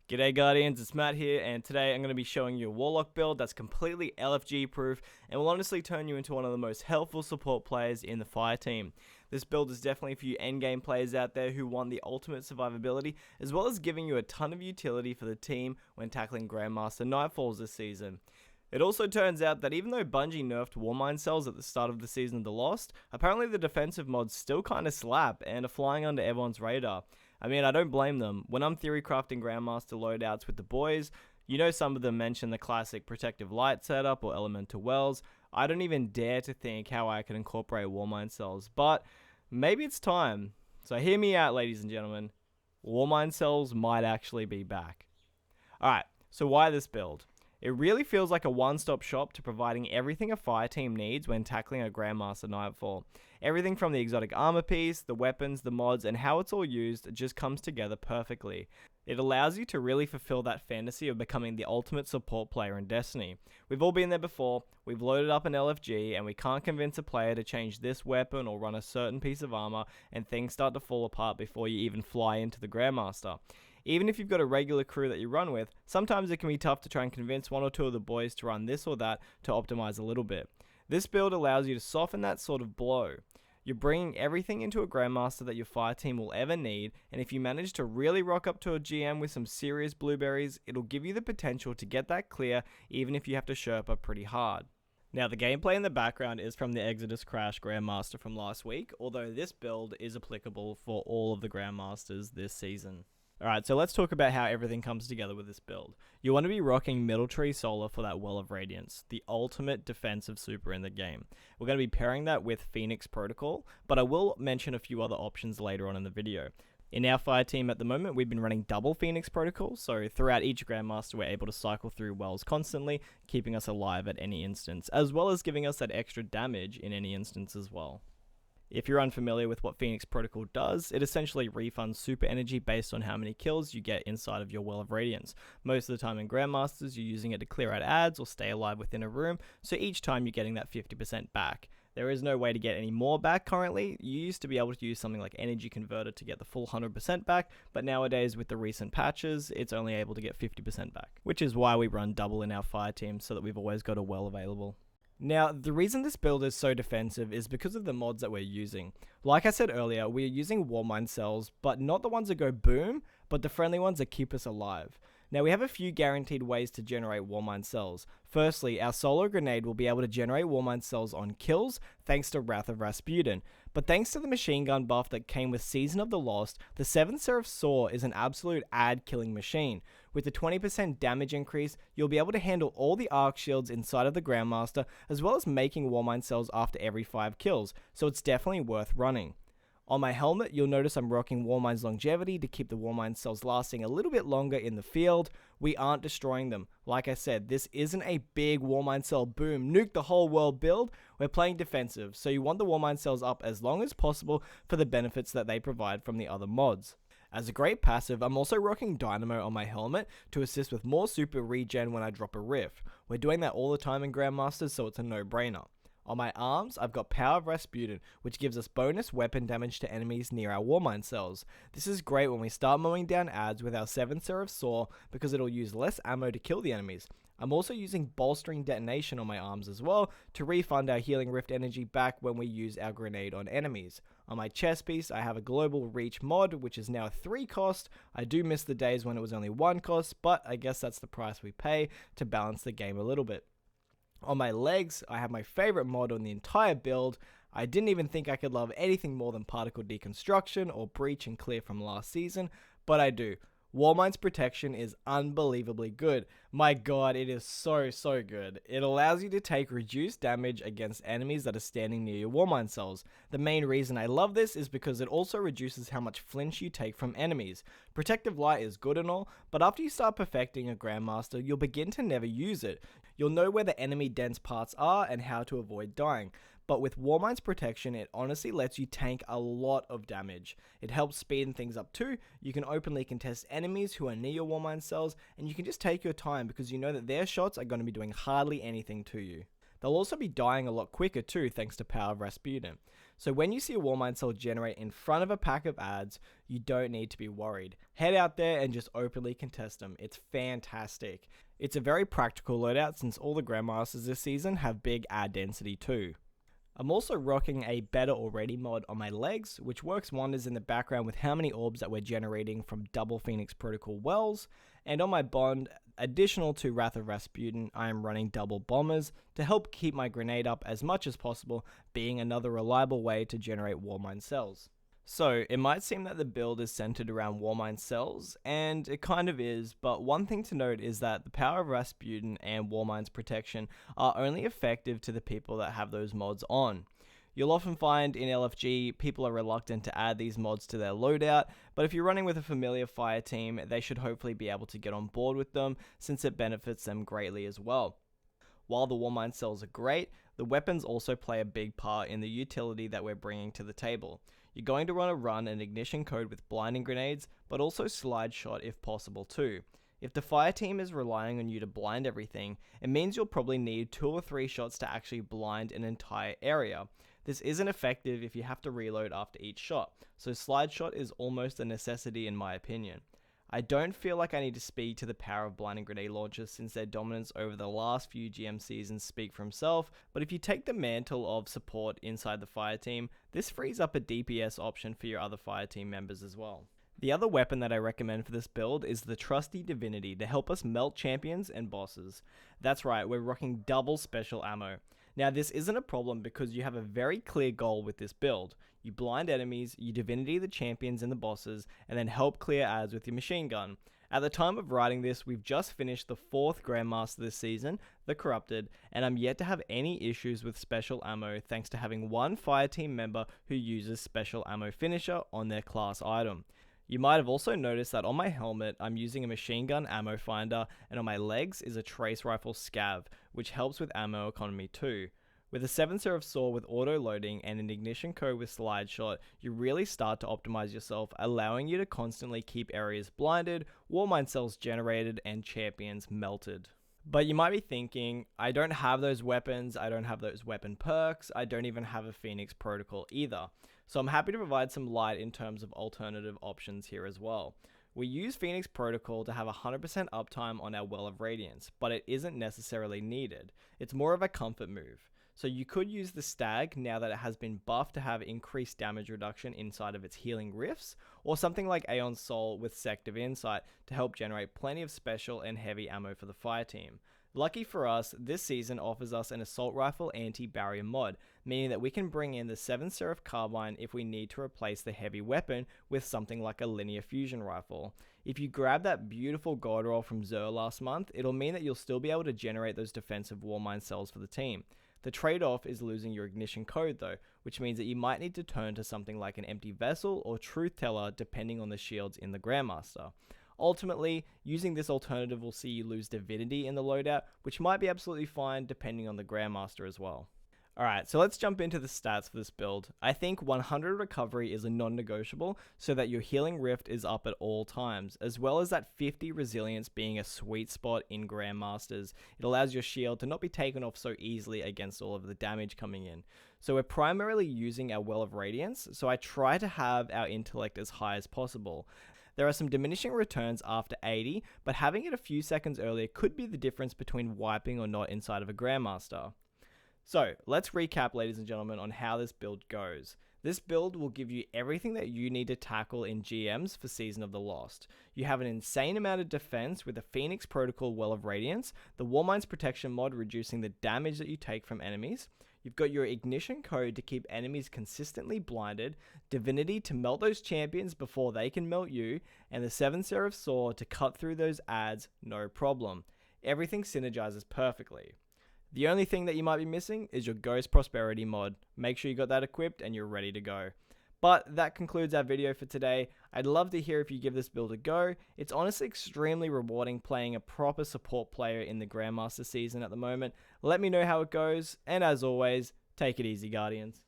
G'day Guardians, it's Matt here, and today I'm going to be showing you a Warlock build that's completely LFG proof and will honestly turn you into one of the most helpful support players in the fire team. This build is definitely for you endgame players out there who want the ultimate survivability, as well as giving you a ton of utility for the team when tackling Grandmaster Nightfalls this season. It also turns out that even though Bungie nerfed Warmind Cells at the start of the Season of the Lost, apparently the defensive mods still kinda slap and are flying under everyone's radar. I mean, I don't blame them. When I'm theory crafting Grandmaster loadouts with the boys, you know some of them mention the classic Protective Light setup or Elemental Wells. I don't even dare to think how I can incorporate Warmind Cells, but maybe it's time. So hear me out, ladies and gentlemen. Warmind Cells might actually be back. Alright, so why this build? It really feels like a one-stop shop to providing everything a fire team needs when tackling a Grandmaster Nightfall. Everything from the exotic armor piece, the weapons, the mods, and how it's all used just comes together perfectly. It allows you to really fulfill that fantasy of becoming the ultimate support player in Destiny. We've all been there before, we've loaded up an LFG, and we can't convince a player to change this weapon or run a certain piece of armor, and things start to fall apart before you even fly into the Grandmaster. Even if you've got a regular crew that you run with, sometimes it can be tough to try and convince one or two of the boys to run this or that to optimize a little bit. This build allows you to soften that sort of blow. You're bringing everything into a Grandmaster that your fire team will ever need, and if you manage to really rock up to a GM with some serious blueberries, it'll give you the potential to get that clear even if you have to Sherpa pretty hard. Now, the gameplay in the background is from the Exodus Crash Grandmaster from last week, although this build is applicable for all of the Grandmasters this season. Alright, so let's talk about how everything comes together with this build. You want to be rocking Middle Tree Solar for that Well of Radiance, the ultimate defensive super in the game. We're going to be pairing that with Phoenix Protocol, but I will mention a few other options later on in the video. In our fire team at the moment, we've been running double Phoenix Protocol, so throughout each Grandmaster we're able to cycle through wells constantly, keeping us alive at any instance, as well as giving us that extra damage in any instance as well. If you're unfamiliar with what Phoenix Protocol does, it essentially refunds super energy based on how many kills you get inside of your Well of Radiance. Most of the time in Grandmasters, you're using it to clear out ads or stay alive within a room, so each time you're getting that 50% back. There is no way to get any more back currently. You used to be able to use something like Energy Converter to get the full 100% back, but nowadays with the recent patches, it's only able to get 50% back, which is why we run double in our fire team so that we've always got a well available. Now, the reason this build is so defensive is because of the mods that we're using. Like I said earlier, we're using Warmind Cells, but not the ones that go boom, but the friendly ones that keep us alive. Now, we have a few guaranteed ways to generate Warmind Cells. Firstly, our solo grenade will be able to generate Warmind Cells on kills, thanks to Wrath of Rasputin. But thanks to the machine gun buff that came with Season of the Lost, the 7th Seraph Saw is an absolute ad-killing machine. With the 20% damage increase, you'll be able to handle all the arc shields inside of the Grandmaster, as well as making Warmind Cells after every 5 kills, so it's definitely worth running. On my helmet, you'll notice I'm rocking Warmind's Longevity to keep the Warmind Cells lasting a little bit longer in the field. We aren't destroying them. Like I said, this isn't a big Warmind Cell boom, nuke the whole world build. We're playing defensive, so you want the Warmind Cells up as long as possible for the benefits that they provide from the other mods. As a great passive, I'm also rocking Dynamo on my helmet to assist with more super regen when I drop a rift. We're doing that all the time in Grandmasters, so it's a no-brainer. On my arms, I've got Power of Rasputin, which gives us bonus weapon damage to enemies near our Warmind Cells. This is great when we start mowing down ads with our 7th Seraph Saw because it'll use less ammo to kill the enemies. I'm also using Bolstering Detonation on my arms as well to refund our Healing Rift energy back when we use our grenade on enemies. On my chest piece, I have a Global Reach mod, which is now a 3 cost. I do miss the days when it was only 1 cost, but I guess that's the price we pay to balance the game a little bit. On my legs, I have my favorite mod on the entire build. I didn't even think I could love anything more than Particle Deconstruction or Breach and Clear from last season, but I do. Warmind's protection is unbelievably good. My god, it is so good. It allows you to take reduced damage against enemies that are standing near your Warmind Cells. The main reason I love this is because it also reduces how much flinch you take from enemies. Protective Light is good and all, but after you start perfecting a Grandmaster, you'll begin to never use it. You'll know where the enemy dense parts are and how to avoid dying. But with Warmind's protection, it honestly lets you tank a lot of damage. It helps speed things up too. You can openly contest enemies who are near your Warmind Cells, and you can just take your time because you know that their shots are going to be doing hardly anything to you. They'll also be dying a lot quicker too, thanks to Power of Rasputin. So when you see a Warmind Cell generate in front of a pack of ads, you don't need to be worried. Head out there and just openly contest them. It's fantastic. It's a very practical loadout since all the Grandmasters this season have big ad density too. I'm also rocking a better already mod on my legs, which works wonders in the background with how many orbs that we're generating from double Phoenix Protocol wells, and on my bond, additional to Wrath of Rasputin, I am running double bombers to help keep my grenade up as much as possible, being another reliable way to generate Warmind Cells. So, it might seem that the build is centered around Warmind Cells, and it kind of is, but one thing to note is that the power of Rasputin and Warmind's protection are only effective to the people that have those mods on. You'll often find in LFG, people are reluctant to add these mods to their loadout, but if you're running with a familiar fire team, they should hopefully be able to get on board with them, since it benefits them greatly as well. While the Warmind Cells are great, the weapons also play a big part in the utility that we're bringing to the table. You're going to want to run an ignition code with blinding grenades, but also slide shot if possible too. If the fire team is relying on you to blind everything, it means you'll probably need 2 or 3 shots to actually blind an entire area. This isn't effective if you have to reload after each shot, so slide shot is almost a necessity in my opinion. I don't feel like I need to speak to the power of blinding grenade launchers since their dominance over the last few GM seasons speak for himself, but if you take the mantle of support inside the fire team, this frees up a DPS option for your other fire team members as well. The other weapon that I recommend for this build is the trusty Divinity to help us melt champions and bosses. That's right, we're rocking double special ammo. Now this isn't a problem because you have a very clear goal with this build. You blind enemies, you Divinity the champions and the bosses, and then help clear ads with your machine gun. At the time of writing this, we've just finished the 4th Grandmaster this season, the Corrupted, and I'm yet to have any issues with special ammo thanks to having one fireteam member who uses special ammo finisher on their class item. You might have also noticed that on my helmet, I'm using a machine gun ammo finder, and on my legs is a trace rifle scav, which helps with ammo economy too. With a 7 serif saw with auto loading and an ignition code with slide shot, you really start to optimize yourself, allowing you to constantly keep areas blinded, Warmind Cells generated, and champions melted. But you might be thinking, I don't have those weapons, I don't have those weapon perks, I don't even have a Phoenix protocol either. So I'm happy to provide some light in terms of alternative options here as well. We use Phoenix Protocol to have 100% uptime on our Well of Radiance, but it isn't necessarily needed. It's more of a comfort move. So you could use the Stag now that it has been buffed to have increased damage reduction inside of its healing rifts, or something like Aeon's Soul with Sect of Insight to help generate plenty of special and heavy ammo for the fire team. Lucky for us, this season offers us an assault rifle anti-barrier mod, meaning that we can bring in the 7 serif carbine if we need to replace the heavy weapon with something like a linear fusion rifle. If you grab that beautiful gold roll from Zer last month, it'll mean that you'll still be able to generate those defensive Warmind Cells for the team. The trade-off is losing your ignition code though, which means that you might need to turn to something like an empty vessel or truth teller depending on the shields in the Grandmaster. Ultimately, using this alternative will see you lose Divinity in the loadout, which might be absolutely fine depending on the Grandmaster as well. Alright, so let's jump into the stats for this build. I think 100 recovery is a non-negotiable so that your healing rift is up at all times, as well as that 50 resilience being a sweet spot in Grandmasters. It allows your shield to not be taken off so easily against all of the damage coming in. So we're primarily using our Well of Radiance, so I try to have our intellect as high as possible. There are some diminishing returns after 80, but having it a few seconds earlier could be the difference between wiping or not inside of a Grandmaster. So, let's recap, ladies and gentlemen, on how this build goes. This build will give you everything that you need to tackle in GMs for Season of the Lost. You have an insane amount of defense with the Phoenix Protocol Well of Radiance, the Warmind's Protection mod reducing the damage that you take from enemies. You've got your ignition code to keep enemies consistently blinded, Divinity to melt those champions before they can melt you, and the 7 serif saw to cut through those ads no problem. Everything synergizes perfectly. The only thing that you might be missing is your Ghost Prosperity mod. Make sure you got that equipped and you're ready to go. But that concludes our video for today. I'd love to hear if you give this build a go. It's honestly extremely rewarding playing a proper support player in the Grandmaster season at the moment. Let me know how it goes, and as always, take it easy, Guardians.